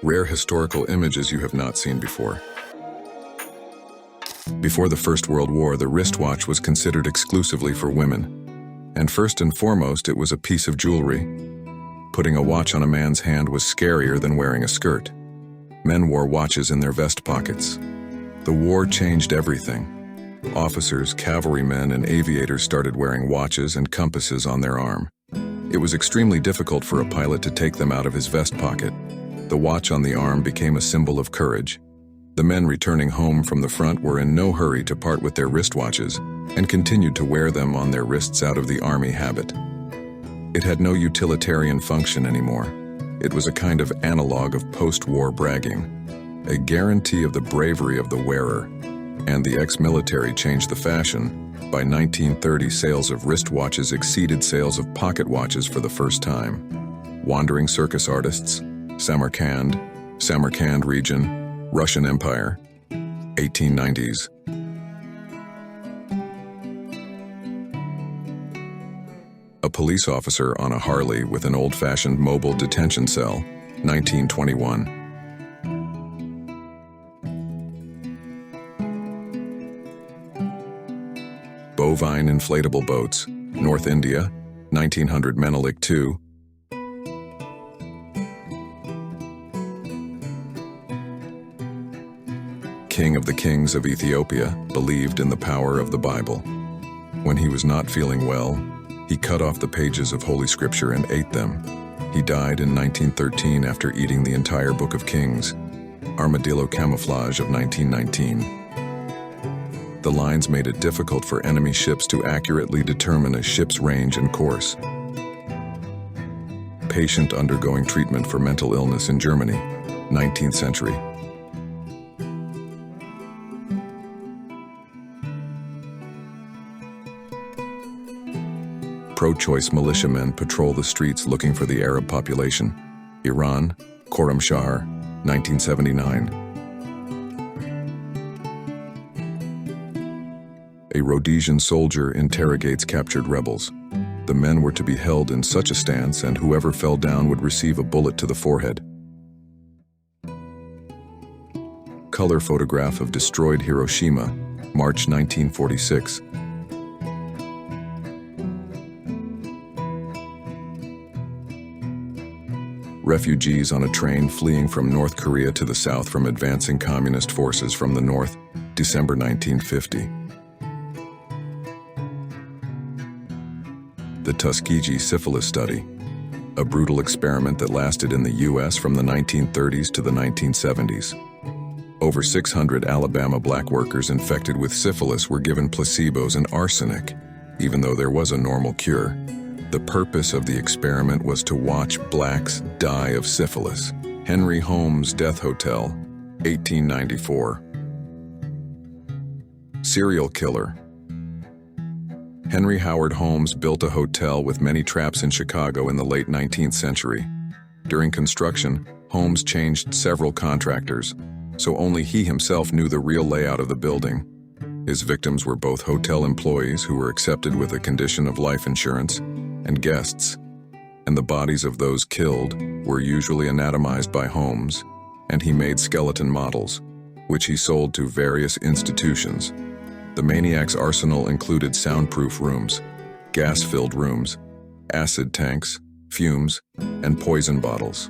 Rare historical images you have not seen before. Before the First World War, the wristwatch was considered exclusively for women. And first and foremost, it was a piece of jewelry. Putting a watch on a man's hand was scarier than wearing a skirt. Men wore watches in their vest pockets. The war changed everything. Officers, cavalrymen, and aviators started wearing watches and compasses on their arm. It was extremely difficult for a pilot to take them out of his vest pocket. The watch on the arm became a symbol of courage. The men returning home from the front were in no hurry to part with their wristwatches and continued to wear them on their wrists out of the army habit. It had no utilitarian function anymore. It was a kind of analog of post-war bragging, a guarantee of the bravery of the wearer. And the ex-military changed the fashion. By 1930, sales of wristwatches exceeded sales of pocket watches for the first time. Wandering circus artists, Samarkand region, Russian Empire, 1890s. A police officer on a Harley with an old-fashioned mobile detention cell, 1921. Bovine inflatable boats, North India, 1900 Menelik II. King of the kings of Ethiopia believed in the power of the Bible. When he was not feeling well, he cut off the pages of Holy Scripture and ate them. He died in 1913 after eating the entire Book of Kings. Armadillo camouflage of 1919. The lines made it difficult for enemy ships to accurately determine a ship's range and course. Patient undergoing treatment for mental illness in Germany, 19th century. Pro-choice militiamen patrol the streets looking for the Arab population. Iran, Khorramshahr, 1979. A Rhodesian soldier interrogates captured rebels. The men were to be held in such a stance, and whoever fell down would receive a bullet to the forehead. Color photograph of destroyed Hiroshima, March 1946. Refugees on a train fleeing from North Korea to the south from advancing communist forces from the north, December 1950. The Tuskegee syphilis study, a brutal experiment that lasted in the U.S. from the 1930s to the 1970s. Over 600 Alabama black workers infected with syphilis were given placebos and arsenic, even though there was a normal cure. The purpose of the experiment was to watch blacks die of syphilis. Henry Holmes Death Hotel, 1894. Serial killer. Henry Howard Holmes built a hotel with many traps in Chicago in the late 19th century. During construction, Holmes changed several contractors, so only he himself knew the real layout of the building. His victims were both hotel employees who were accepted with a condition of life insurance and guests, and the bodies of those killed were usually anatomized by Holmes, and he made skeleton models, which he sold to various institutions. The maniac's arsenal included soundproof rooms, gas-filled rooms, acid tanks, fumes, and poison bottles.